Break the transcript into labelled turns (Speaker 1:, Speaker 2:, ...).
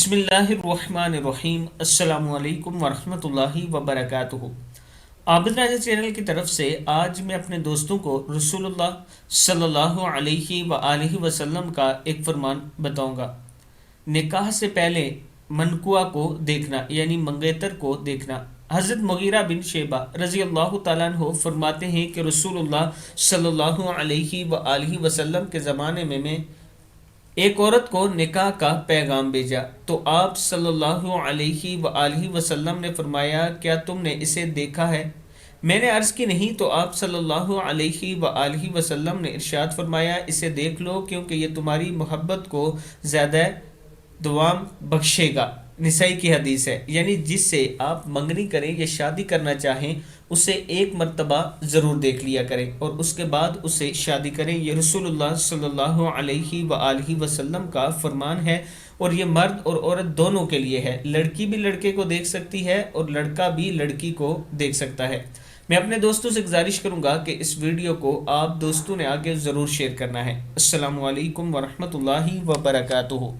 Speaker 1: بسم اللہ الرحمن الرحیم، السلام علیکم ورحمۃ اللہ وبرکاتہ۔ عابد راجہ چینل کی طرف سے آج میں اپنے دوستوں کو رسول اللہ صلی اللہ علیہ وآلہ وسلم کا ایک فرمان بتاؤں گا۔ نکاح سے پہلے منکوہ کو دیکھنا یعنی منگیتر کو دیکھنا۔ حضرت مغیرہ بن شیبہ رضی اللہ تعالیٰ عنہ فرماتے ہیں کہ رسول اللہ صلی اللہ علیہ وآلہ وسلم کے زمانے میں ایک عورت کو نکاح کا پیغام بھیجا تو آپ صلی اللہ علیہ وآلہ وسلم نے فرمایا، کیا تم نے اسے دیکھا ہے؟ میں نے عرض کی نہیں، تو آپ صلی اللہ علیہ وآلہ وسلم نے ارشاد فرمایا، اسے دیکھ لو کیونکہ یہ تمہاری محبت کو زیادہ دوام بخشے گا۔ نسائی کی حدیث ہے، یعنی جس سے آپ منگنی کریں یا شادی کرنا چاہیں اسے ایک مرتبہ ضرور دیکھ لیا کریں اور اس کے بعد اسے شادی کریں۔ یہ رسول اللہ صلی اللہ علیہ وآلہ وسلم کا فرمان ہے، اور یہ مرد اور عورت دونوں کے لیے ہے۔ لڑکی بھی لڑکے کو دیکھ سکتی ہے اور لڑکا بھی لڑکی کو دیکھ سکتا ہے۔ میں اپنے دوستوں سے گزارش کروں گا کہ اس ویڈیو کو آپ دوستوں نے آگے ضرور شیئر کرنا ہے۔ السلام علیکم ورحمۃ اللہ وبرکاتہ۔